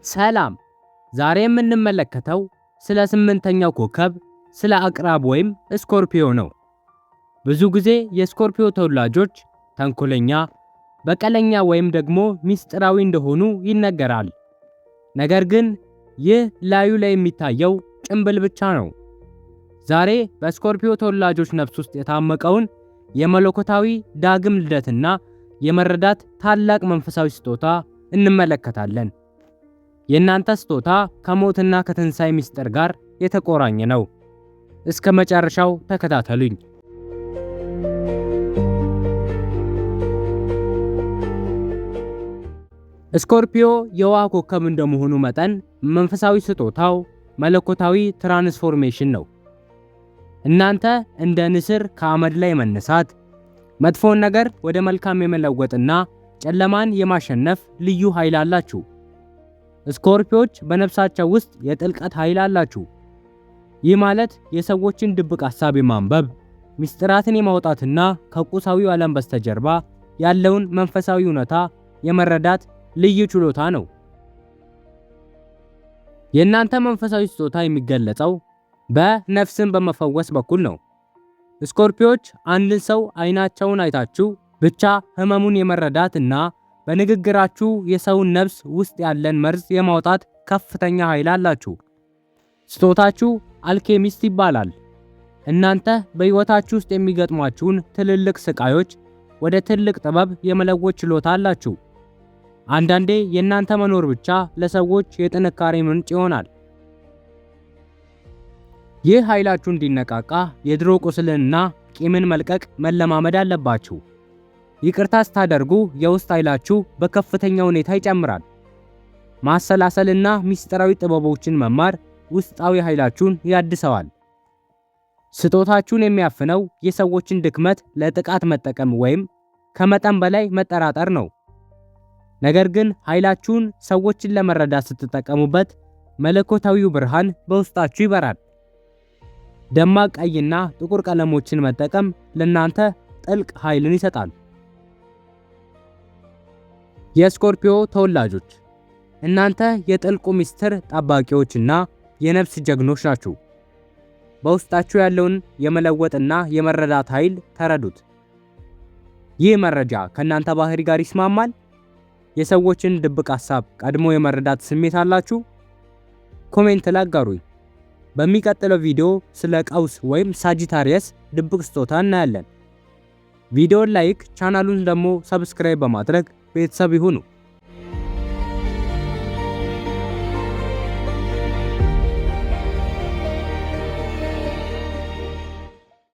ሰላም! ዛሬ የምንመለከተው ስለ ስምንተኛው ኮከብ ስለ አቅራብ ወይም ስኮርፒዮ ነው። ብዙ ጊዜ የስኮርፒዮ ተወላጆች ተንኮለኛ፣ በቀለኛ ወይም ደግሞ ሚስጥራዊ እንደሆኑ ይነገራል። ነገር ግን ይህ ላዩ ላይ የሚታየው ጭንብል ብቻ ነው። ዛሬ በስኮርፒዮ ተወላጆች ነፍስ ውስጥ የታመቀውን የመለኮታዊ ዳግም ልደትና የመረዳት ታላቅ መንፈሳዊ ስጦታ እንመለከታለን። የእናንተ ስጦታ ከሞትና ከትንሣኤ ምስጢር ጋር የተቆራኘ ነው። እስከ መጨረሻው ተከታተሉኝ። ስኮርፒዮ የውሃ ኮከብ እንደመሆኑ መጠን መንፈሳዊ ስጦታው መለኮታዊ ትራንስፎርሜሽን ነው። እናንተ እንደ ንስር ከአመድ ላይ መነሳት፣ መጥፎን ነገር ወደ መልካም የመለወጥና ጨለማን የማሸነፍ ልዩ ኃይል አላችሁ። ስኮርፒዮች በነፍሳቸው ውስጥ የጥልቀት ኃይል አላችሁ። ይህ ማለት የሰዎችን ድብቅ ሐሳብ የማንበብ ምስጢራትን የማውጣትና ከቁሳዊው ዓለም በስተጀርባ ያለውን መንፈሳዊ እውነታ የመረዳት ልዩ ችሎታ ነው። የእናንተ መንፈሳዊ ስጦታ የሚገለጸው በነፍስን በመፈወስ በኩል ነው። ስኮርፒዮች አንድን ሰው አይናቸውን አይታችሁ ብቻ ህመሙን የመረዳትና በንግግራችሁ የሰውን ነፍስ ውስጥ ያለን መርዝ የማውጣት ከፍተኛ ኃይል አላችሁ። ስጦታችሁ አልኬሚስት ይባላል። እናንተ በሕይወታችሁ ውስጥ የሚገጥሟችሁን ትልልቅ ስቃዮች ወደ ትልቅ ጥበብ የመለወጥ ችሎታ አላችሁ። አንዳንዴ የእናንተ መኖር ብቻ ለሰዎች የጥንካሬ ምንጭ ይሆናል። ይህ ኃይላችሁ እንዲነቃቃ የድሮ ቁስልንና ቂምን መልቀቅ መለማመድ አለባችሁ። ይቅርታ ስታደርጉ የውስጥ ኃይላችሁ በከፍተኛ ሁኔታ ይጨምራል። ማሰላሰልና ሚስጥራዊ ጥበቦችን መማር ውስጣዊ ኃይላችሁን ያድሰዋል። ስጦታችሁን የሚያፍነው የሰዎችን ድክመት ለጥቃት መጠቀም ወይም ከመጠን በላይ መጠራጠር ነው። ነገር ግን ኃይላችሁን ሰዎችን ለመረዳት ስትጠቀሙበት መለኮታዊው ብርሃን በውስጣችሁ ይበራል። ደማቅ ቀይና ጥቁር ቀለሞችን መጠቀም ለእናንተ ጥልቅ ኃይልን ይሰጣል። የስኮርፒዮ ተወላጆች እናንተ የጥልቁ ምስጢር ጠባቂዎችና የነፍስ ጀግኖች ናችሁ። በውስጣችሁ ያለውን የመለወጥና የመረዳት ኃይል ተረዱት። ይህ መረጃ ከእናንተ ባህሪ ጋር ይስማማል? የሰዎችን ድብቅ ሐሳብ ቀድሞ የመረዳት ስሜት አላችሁ? ኮሜንት ላይ አጋሩኝ። በሚቀጥለው ቪዲዮ ስለ ቀውስ ወይም ሳጂታሪየስ ድብቅ ስጦታ እናያለን። ቪዲዮን ላይክ፣ ቻናሉን ደግሞ ሰብስክራይብ በማድረግ ቤተሰብ ይሁኑ።